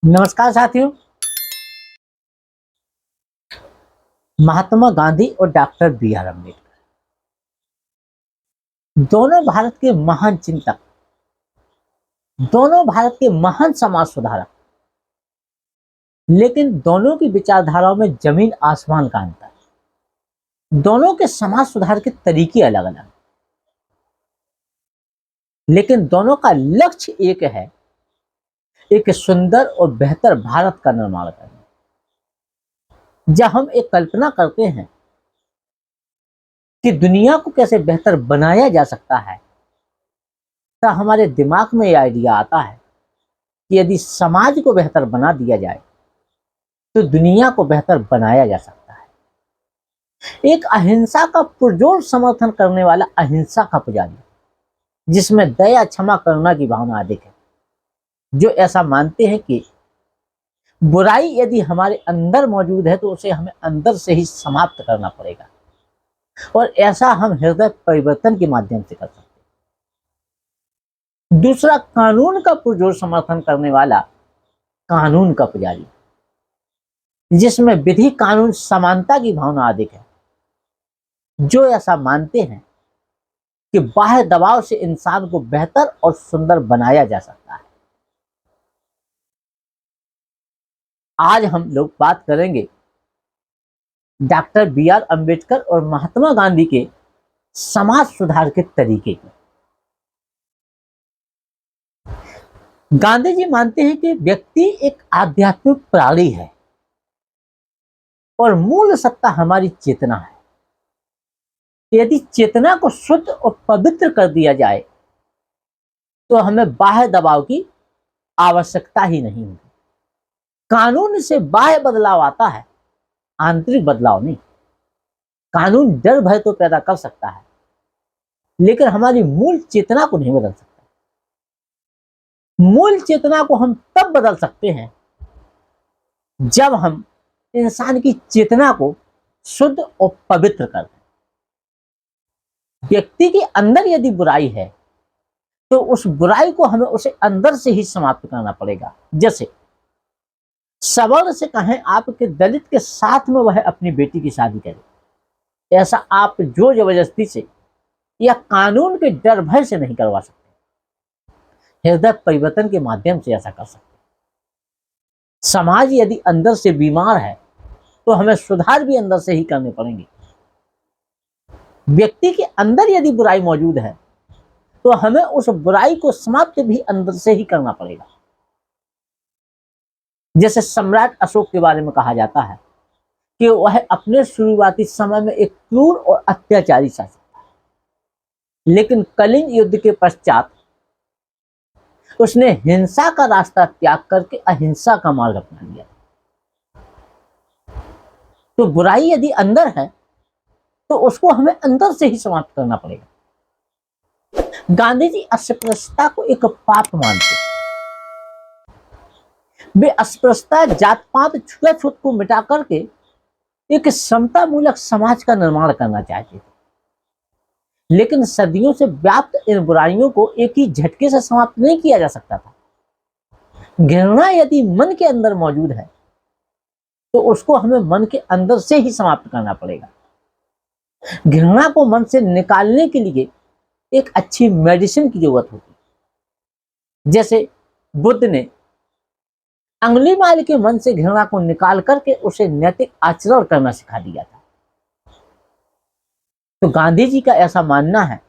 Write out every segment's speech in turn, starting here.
नमस्कार साथियों। महात्मा गांधी और डॉक्टर बी आर अम्बेडकर दोनों भारत के महान चिंतक, दोनों भारत के महान समाज सुधारक, लेकिन दोनों की विचारधाराओं में जमीन आसमान का अंतर है। दोनों के समाज सुधार के तरीके अलग अलग, लेकिन दोनों का लक्ष्य एक है, एक सुंदर और बेहतर भारत का निर्माण करना। जब हम एक कल्पना करते हैं कि दुनिया को कैसे बेहतर बनाया जा सकता है, तो हमारे दिमाग में यह आइडिया आता है कि यदि समाज को बेहतर बना दिया जाए तो दुनिया को बेहतर बनाया जा सकता है। एक अहिंसा का पुरजोर समर्थन करने वाला अहिंसा का पुजारी, जिसमें दया क्षमा करुणा की भावना अधिक है, जो ऐसा मानते हैं कि बुराई यदि हमारे अंदर मौजूद है तो उसे हमें अंदर से ही समाप्त करना पड़ेगा, और ऐसा हम हृदय परिवर्तन के माध्यम से कर सकते हैं। दूसरा, कानून का पुरजोर समर्थन करने वाला कानून का पुजारी, जिसमें विधि कानून समानता की भावना अधिक है, जो ऐसा मानते हैं कि बाह्य दबाव से इंसान को बेहतर और सुंदर बनाया जा सकता है। आज हम लोग बात करेंगे डॉक्टर बी आर अम्बेडकर और महात्मा गांधी के समाज सुधार के तरीके की। गांधी जी मानते हैं कि व्यक्ति एक आध्यात्मिक प्राणी है और मूल सत्ता हमारी चेतना है। यदि चेतना को शुद्ध और पवित्र कर दिया जाए तो हमें बाह्य दबाव की आवश्यकता ही नहीं होगी। कानून से बाह्य बदलाव आता है, आंतरिक बदलाव नहीं। कानून डर भय तो पैदा कर सकता है, लेकिन हमारी मूल चेतना को नहीं बदल सकता। मूल चेतना को हम तब बदल सकते हैं जब हम इंसान की चेतना को शुद्ध और पवित्र कर दें। व्यक्ति के अंदर यदि बुराई है तो उस बुराई को हमें उसे अंदर से ही समाप्त करना पड़ेगा। जैसे सवर्ण से कहें आपके दलित के साथ में वह अपनी बेटी की शादी करे, ऐसा आप जो जबरदस्ती से या कानून के डर भय से नहीं करवा सकते। हृदय परिवर्तन के माध्यम से ऐसा कर सकते। समाज यदि अंदर से बीमार है तो हमें सुधार भी अंदर से ही करने पड़ेंगे। व्यक्ति के अंदर यदि बुराई मौजूद है तो हमें उस बुराई को समाप्त भी अंदर से ही करना पड़ेगा। जैसे सम्राट अशोक के बारे में कहा जाता है कि वह अपने शुरुआती समय में एक क्रूर और अत्याचारी शासक था, लेकिन कलिंग युद्ध के पश्चात उसने हिंसा का रास्ता त्याग करके अहिंसा का मार्ग अपना लिया। तो बुराई यदि अंदर है तो उसको हमें अंदर से ही समाप्त करना पड़ेगा। गांधी जी अस्पृश्यता को एक पाप मानते। वे अस्पृश्यता, जात पात, छुआछूत को मिटा करके एक समता मूलक समाज का निर्माण करना चाहते थे, लेकिन सदियों से व्याप्त इन बुराइयों को एक ही झटके से समाप्त नहीं किया जा सकता था। घृणा यदि मन के अंदर मौजूद है तो उसको हमें मन के अंदर से ही समाप्त करना पड़ेगा। घृणा को मन से निकालने के लिए एक अच्छी मेडिसिन की जरूरत होती। जैसे बुद्ध ने अंगुलीमाल के मन से घृणा को निकाल करके उसे नैतिक आचरण करना सिखा दिया था। तो गांधी जी का ऐसा मानना है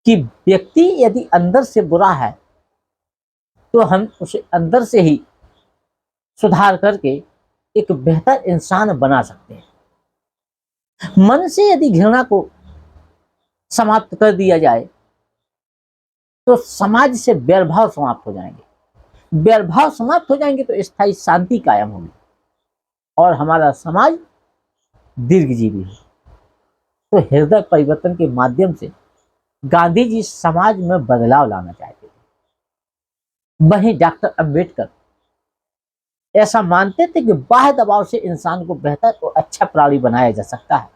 कि व्यक्ति यदि अंदर से बुरा है तो हम उसे अंदर से ही सुधार करके एक बेहतर इंसान बना सकते हैं। मन से यदि घृणा को समाप्त कर दिया जाए तो समाज से वैरभाव समाप्त हो जाएंगे। वैरभाव समाप्त हो जाएंगे तो स्थायी शांति कायम होगी और हमारा समाज दीर्घजीवी हो। तो हृदय परिवर्तन के माध्यम से गांधी जी समाज में बदलाव लाना चाहते थे। वहीं डॉक्टर अम्बेडकर ऐसा मानते थे कि बाह्य दबाव से इंसान को बेहतर और अच्छा प्राणी बनाया जा सकता है।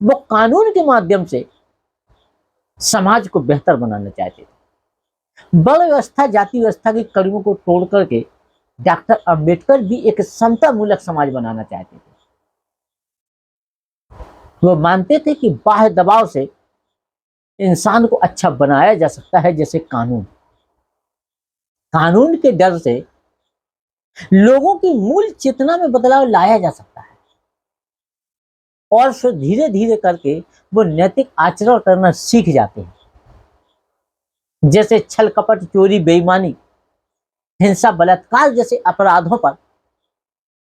वो कानून के माध्यम से समाज को बेहतर बनाना चाहते थे। वर्ण व्यवस्था, जाति व्यवस्था की कड़ियों को तोड़ करके डॉक्टर अंबेडकर भी एक समता मूलक समाज बनाना चाहते थे। वो मानते थे कि बाह्य दबाव से इंसान को अच्छा बनाया जा सकता है, जैसे कानून। कानून के डर से लोगों की मूल चेतना में बदलाव लाया जा सकता है और फिर धीरे धीरे करके वो नैतिक आचरण करना सीख जाते हैं, जैसे छल कपट, चोरी, बेईमानी, हिंसा, बलात्कार जैसे अपराधों पर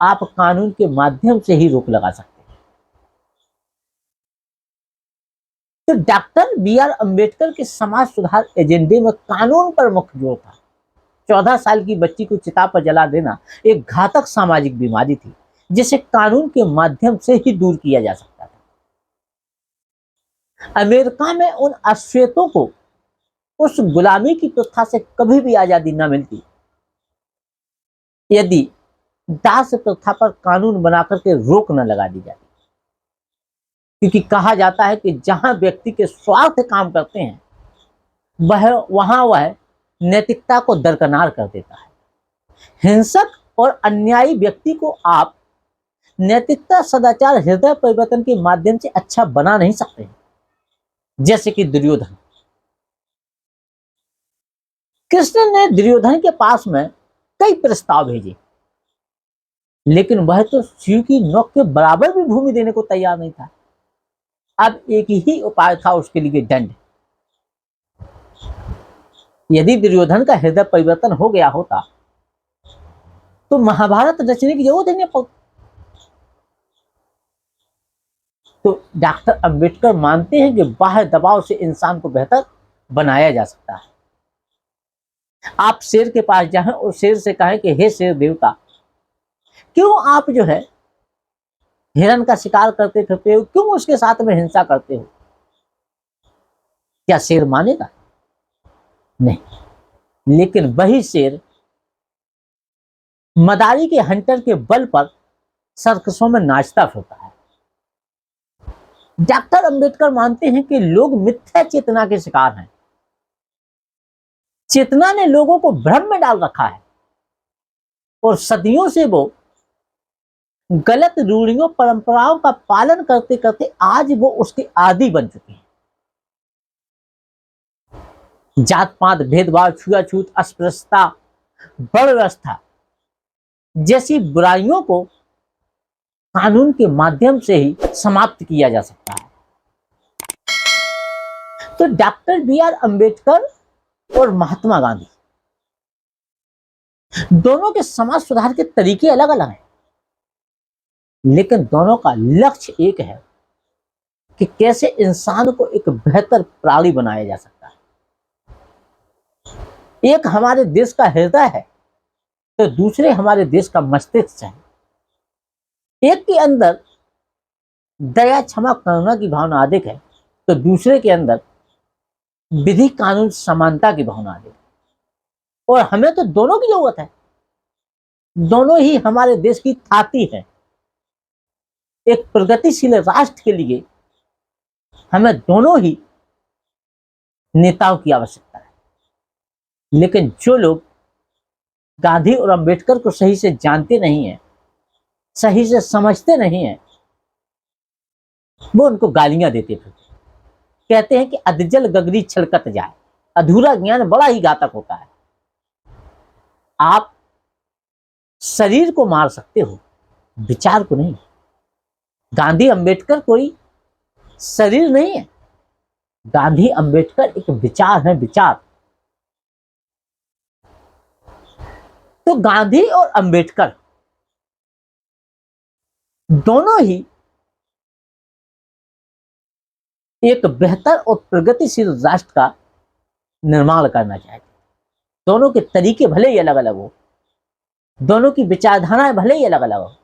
आप कानून के माध्यम से ही रोक लगा सकते हैं। तो डॉक्टर बी आर अम्बेडकर के समाज सुधार एजेंडे में कानून पर मुख्य जोर था। 14 साल की बच्ची को चिता पर जला देना एक घातक सामाजिक बीमारी थी, जिसे कानून के माध्यम से ही दूर किया जा सकता था। अमेरिका में उन अश्वेतों को उस गुलामी की प्रथा से कभी भी आजादी न मिलती यदि दास प्रथा पर कानून बनाकर के रोक न लगा दी जाती। क्योंकि कहा जाता है कि जहां व्यक्ति के स्वार्थ काम करते हैं वह नैतिकता को दरकिनार कर देता है। हिंसक और अन्यायी व्यक्ति को आप नैतिकता, सदाचार, हृदय परिवर्तन के माध्यम से अच्छा बना नहीं सकते। जैसे कि दुर्योधन। कृष्ण ने दुर्योधन के पास में कई प्रस्ताव भेजे, लेकिन वह तो शिव की नोक के बराबर भी भूमि देने को तैयार नहीं था। अब एक ही उपाय था उसके लिए, दंड। यदि दुर्योधन का हृदय परिवर्तन हो गया होता तो महाभारत रचने की जरूरत ही नहीं पड़ती। तो डॉक्टर अंबेडकर मानते हैं कि बाह्य दबाव से इंसान को बेहतर बनाया जा सकता है। आप शेर के पास जाएं और शेर से कहें कि हे शेर देवता, क्यों आप जो है हिरण का शिकार करते फिरते हो, क्यों उसके साथ में हिंसा करते हो? क्या शेर मानेगा? नहीं। लेकिन वही शेर मदारी के हंटर के बल पर सर्कसों में नाचता फिरता है। डॉक्टर अंबेडकर मानते हैं कि लोग मिथ्या चेतना के शिकार हैं। चेतना ने लोगों को भ्रम में डाल रखा है और सदियों से वो गलत रूढ़ियों, परंपराओं का पालन करते करते आज वो उसके आदी बन चुके हैं। जात पात, भेदभाव, छुआछूत, अस्पृश्यता, वर्ण व्यवस्था जैसी बुराइयों को कानून के माध्यम से ही समाप्त किया जा सकता है। तो डॉक्टर बी आर अम्बेडकर और महात्मा गांधी दोनों के समाज सुधार के तरीके अलग अलग हैं, लेकिन दोनों का लक्ष्य एक है कि कैसे इंसान को एक बेहतर प्राणी बनाया जा सकता है। एक हमारे देश का हृदय है तो दूसरे हमारे देश का मस्तिष्क है। एक के अंदर दया, क्षमा, करुणा की भावना अधिक है तो दूसरे के अंदर विधि, कानून, समानता की भावना अधिक है। और हमें तो दोनों की जरूरत है। दोनों ही हमारे देश की थाती है। एक प्रगतिशील राष्ट्र के लिए हमें दोनों ही नेताओं की आवश्यकता है। लेकिन जो लोग गांधी और अंबेडकर को सही से जानते नहीं हैं, सही से समझते नहीं हैं, वो उनको गालियां देते थे। कहते हैं कि अधजल गगरी छलकत जाए। अधूरा ज्ञान बड़ा ही घातक होता है। आप शरीर को मार सकते हो, विचार को नहीं। गांधी अंबेडकर कोई शरीर नहीं है। गांधी अंबेडकर एक विचार है, विचार। तो गांधी और अंबेडकर दोनों ही एक बेहतर और प्रगतिशील राष्ट्र का निर्माण करना चाहते। दोनों के तरीके भले ही अलग अलग हो, दोनों की विचारधाराएं भले ही अलग अलग हो,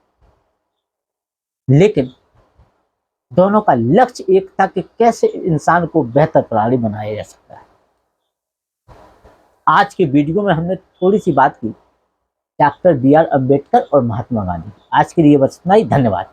लेकिन दोनों का लक्ष्य एक था कि कैसे इंसान को बेहतर प्राणी बनाया जा सकता है। आज के वीडियो में हमने थोड़ी सी बात की डॉक्टर बी आर अम्बेडकर और महात्मा गांधी। आज के लिए बस इतना ही। धन्यवाद।